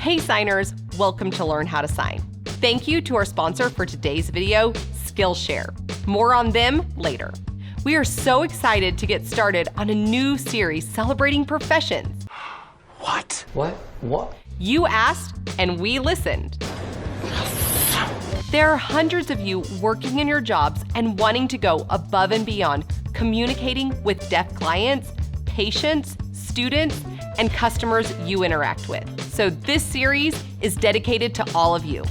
Hey signers, welcome to Learn How to Sign. Thank you to our sponsor for today's video, Skillshare. More on them later. We are so excited to get started on a new series celebrating professions. What? You asked and we listened. There are hundreds of you working in your jobs and wanting to go above and beyond communicating with deaf clients, patients, students, and customers you interact with. So this series is dedicated to all of you.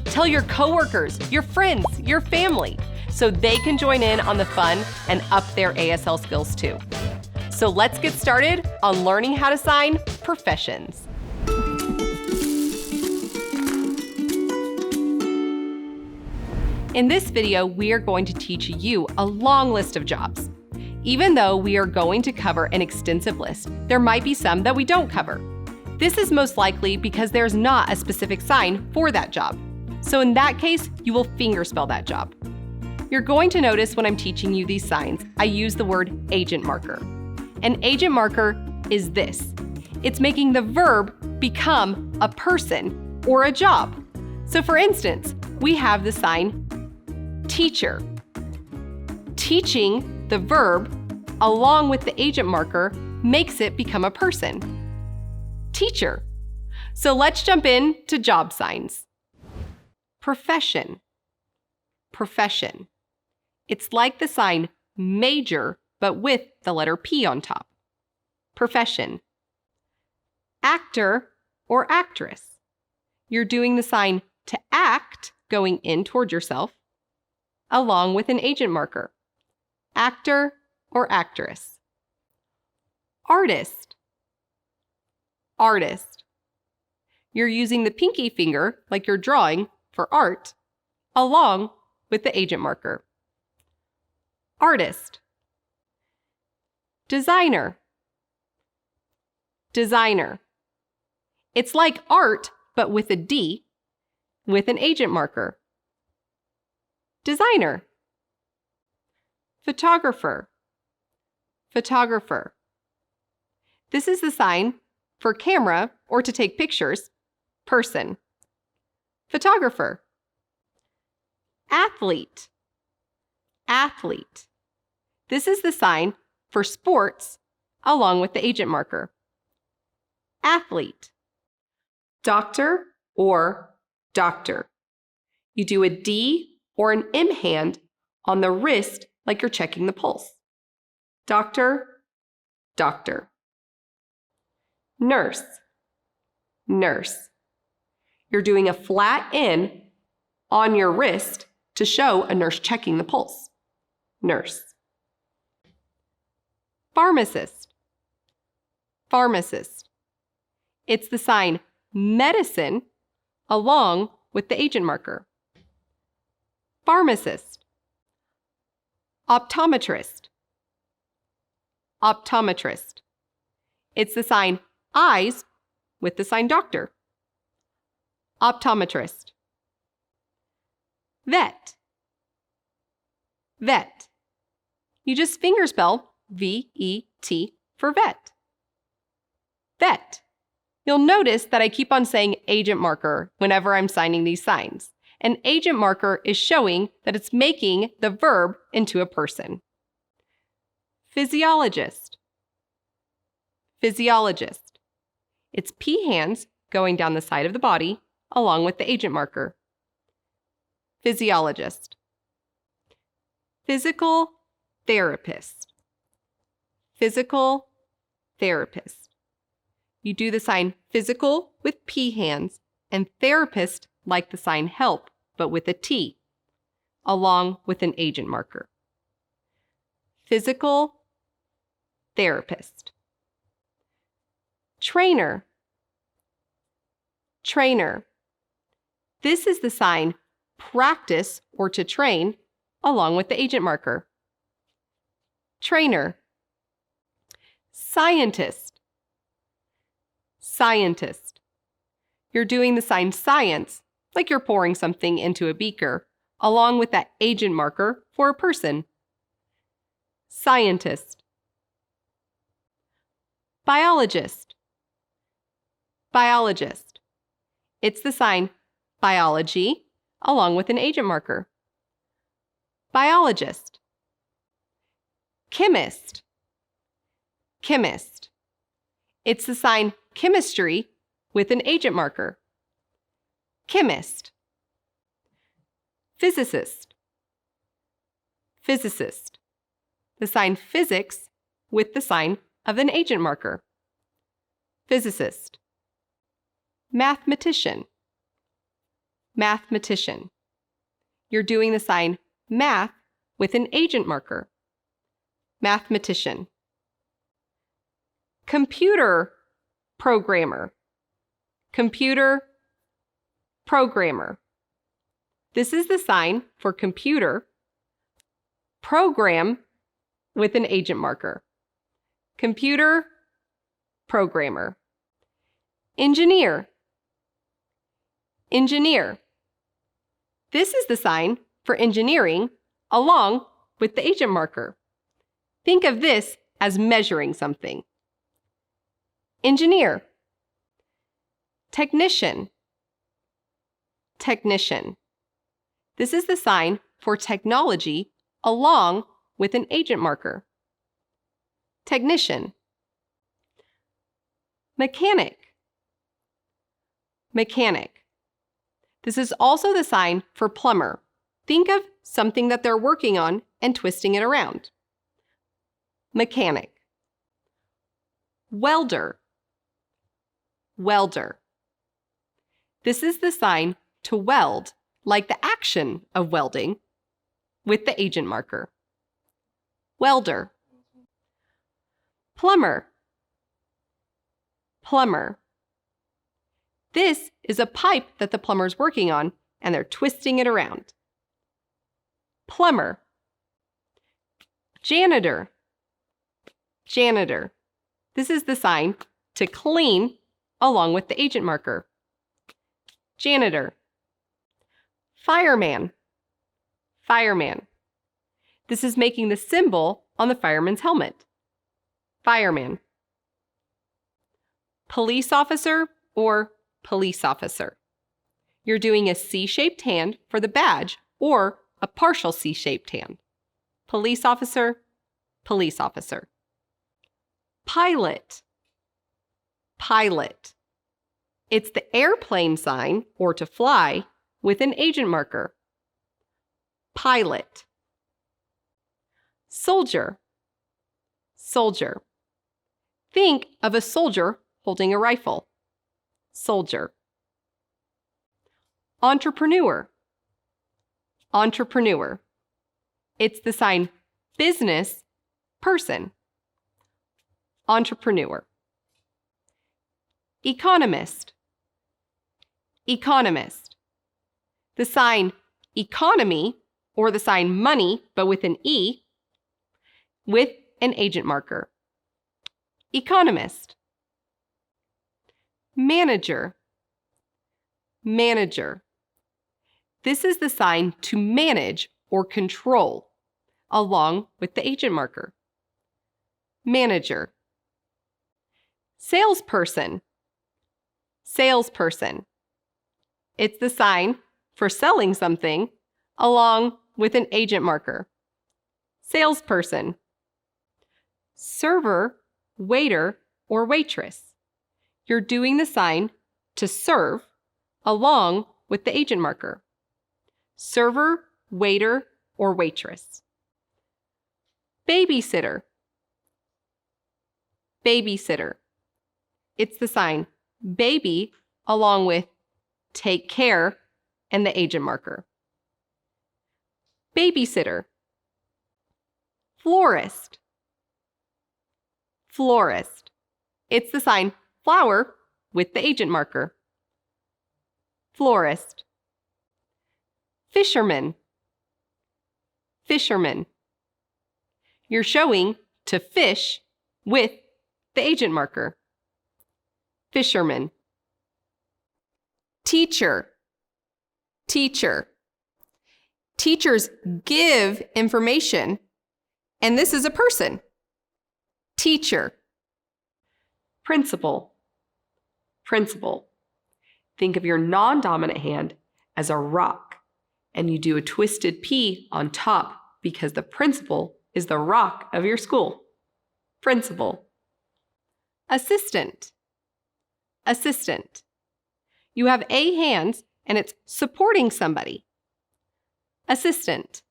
Tell your coworkers, your friends, your family, so they can join in on the fun and up their ASL skills too. So let's get started on learning how to sign professions. In this video, we are going to teach you a long list of jobs. Even though we are going to cover an extensive list, there might be some that we don't cover. This is most likely because there's not a specific sign for that job. So in that case, you will fingerspell that job. You're going to notice when I'm teaching you these signs, I use the word agent marker. An agent marker is this. It's making the verb become a person or a job. So for instance, we have the sign teacher. Teaching, the verb, along with the agent marker, makes it become a person. Teacher. So let's jump in to job signs. Profession. Profession. It's like the sign major, but with the letter P on top. Profession. Actor or actress. You're doing the sign to act, going in toward yourself, along with an agent marker. Actor or actress. Artist. Artist. You're using the pinky finger, like you're drawing, for art, along with the agent marker. Artist. Designer. Designer. It's like art, but with a D, with an agent marker. Designer. Photographer. Photographer. This is the sign for camera or to take pictures, person. Photographer. Athlete. Athlete. This is the sign for sports along with the agent marker. Athlete. Doctor or doctor. You do a D or an M hand on the wrist like you're checking the pulse. Doctor, doctor. Nurse, nurse. You're doing a flat N on your wrist to show a nurse checking the pulse. Nurse. Pharmacist, pharmacist. It's the sign medicine along with the agent marker. Pharmacist. Optometrist. Optometrist. It's the sign eyes with the sign doctor. Optometrist. Vet. Vet. You just fingerspell V-E-T for vet. Vet. You'll notice that I keep on saying agent marker whenever I'm signing these signs. An agent marker is showing that it's making the verb into a person. Physiologist. Physiologist. It's P hands going down the side of the body along with the agent marker. Physiologist. Physical therapist. Physical therapist. You do the sign physical with P hands and therapist like the sign help, but with a T, along with an agent marker. Physical therapist. Trainer. Trainer. This is the sign practice or to train, along with the agent marker. Trainer. Scientist. Scientist. You're doing the sign science, like you're pouring something into a beaker, along with that agent marker for a person. Scientist. Biologist. Biologist. It's the sign Biology along with an agent marker. Biologist. Chemist. Chemist. It's the sign Chemistry with an agent marker. Chemist. Physicist. Physicist. The sign Physics with the sign of an agent marker. Physicist. Mathematician. Mathematician. You're doing the sign Math with an agent marker. Mathematician. Computer programmer. Computer programmer. This is the sign for computer. Program with an agent marker. Computer programmer. Engineer. Engineer. This is the sign for engineering along with the agent marker. Think of this as measuring something. Engineer. Technician. Technician. This is the sign for technology along with an agent marker. Technician. Mechanic. Mechanic. This is also the sign for plumber. Think of something that they're working on and twisting it around. Mechanic. Welder. Welder. This is the sign to weld, like the action of welding, with the agent marker. Welder. Plumber. Plumber. This is a pipe that the plumber's working on, and they're twisting it around. Plumber. Janitor. Janitor. This is the sign to clean along with the agent marker. Janitor. Fireman. Fireman. This is making the symbol on the fireman's helmet. Fireman. Police officer or police officer. You're doing a C-shaped hand for the badge or a partial C-shaped hand. Police officer, police officer. Pilot. Pilot. It's the airplane sign, or to fly, with an agent marker. Pilot. Soldier. Soldier. Think of a soldier holding a rifle. Soldier. Entrepreneur. Entrepreneur. It's the sign business person. Entrepreneur. Economist. Economist. The sign economy, or the sign money, but with an E, with an agent marker. Economist. Manager. Manager. This is the sign to manage or control, along with the agent marker. Manager. Salesperson. Salesperson. It's the sign for selling something, along with an agent marker. Salesperson. Server, waiter, or waitress. You're doing the sign to serve, along with the agent marker. Server, waiter, or waitress. Babysitter. Babysitter. It's the sign baby along with take care and the agent marker. Babysitter. Florist. Florist. It's the sign flower with the agent marker. Florist. Fisherman. Fisherman. You're showing to fish with the agent marker. Fisherman. Teacher. Teacher. Teachers give information, and this is a person. Teacher. Principal. Principal. think of your non-dominant hand as a rock, and you do a twisted P on top because the principal is the rock of your school. Principal. Assistant. Assistant. You have A hands and it's supporting somebody. Assistant.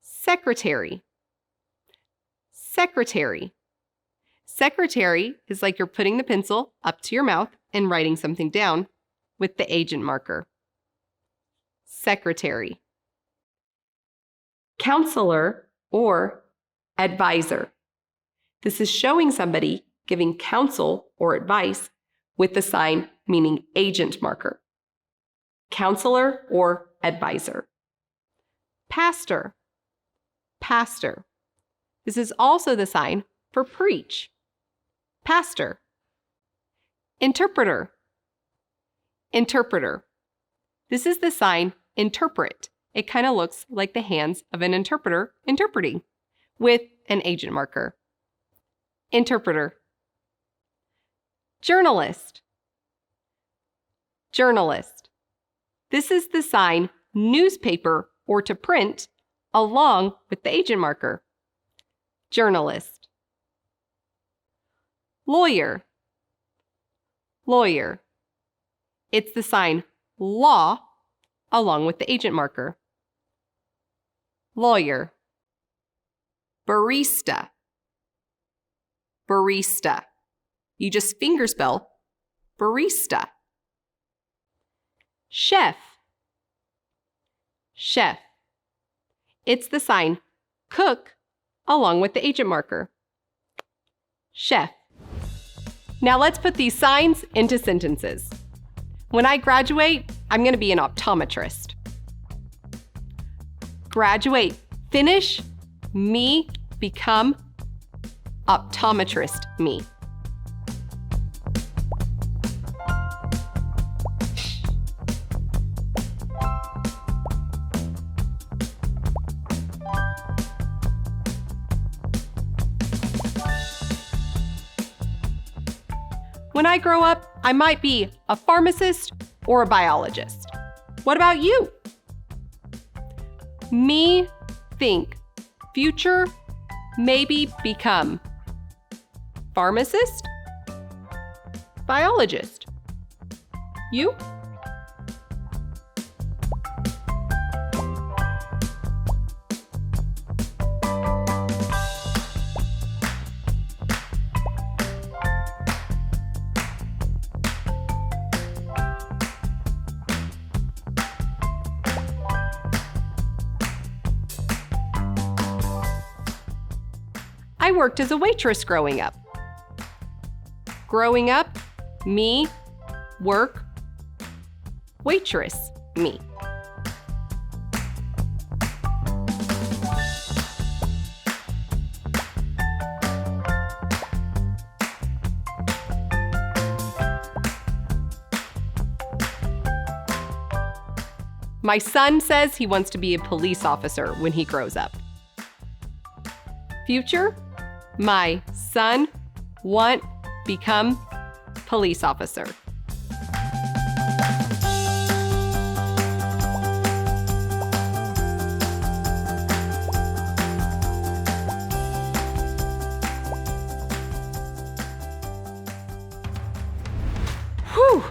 Secretary. Secretary. Secretary is like you're putting the pencil up to your mouth and writing something down with the agent marker. Secretary. Counselor or advisor. This is showing somebody giving counsel or advice with the sign meaning agent marker. Counselor or advisor. Pastor. Pastor. This is also the sign for preach. Pastor. Interpreter. Interpreter. This is the sign interpret. It kind of looks like the hands of an interpreter interpreting with an agent marker. Interpreter. Journalist. Journalist. This is the sign newspaper or to print along with the agent marker. Journalist. Lawyer. Lawyer. It's the sign law along with the agent marker. Lawyer. Barista. Barista. You just fingerspell barista. Chef. Chef. It's the sign cook along with the agent marker. Chef. Now let's put these signs into sentences. When I graduate, I'm going to be an optometrist. Graduate, finish, me, become, optometrist, me. When I grow up, I might be a pharmacist or a biologist. What about you? Me, think, future, maybe become. Pharmacist? Biologist? You? I worked as a waitress growing up. Growing up, me, work, waitress, me. My son says he wants to be a police officer when he grows up. Future? My son want become police officer. Whew,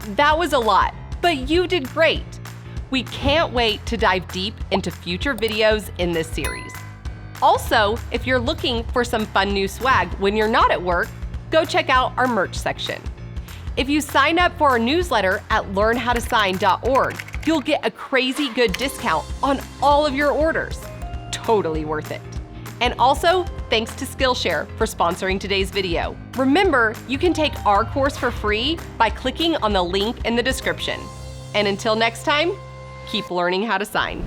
that was a lot, but you did great. We can't wait to dive deep into future videos in this series. Also, if you're looking for some fun new swag when you're not at work, go check out our merch section. If you sign up for our newsletter at learnhowtosign.org, you'll get a crazy good discount on all of your orders. Totally worth it. And also, thanks to Skillshare for sponsoring today's video. Remember, you can take our course for free by clicking on the link in the description. And until next time, keep learning how to sign.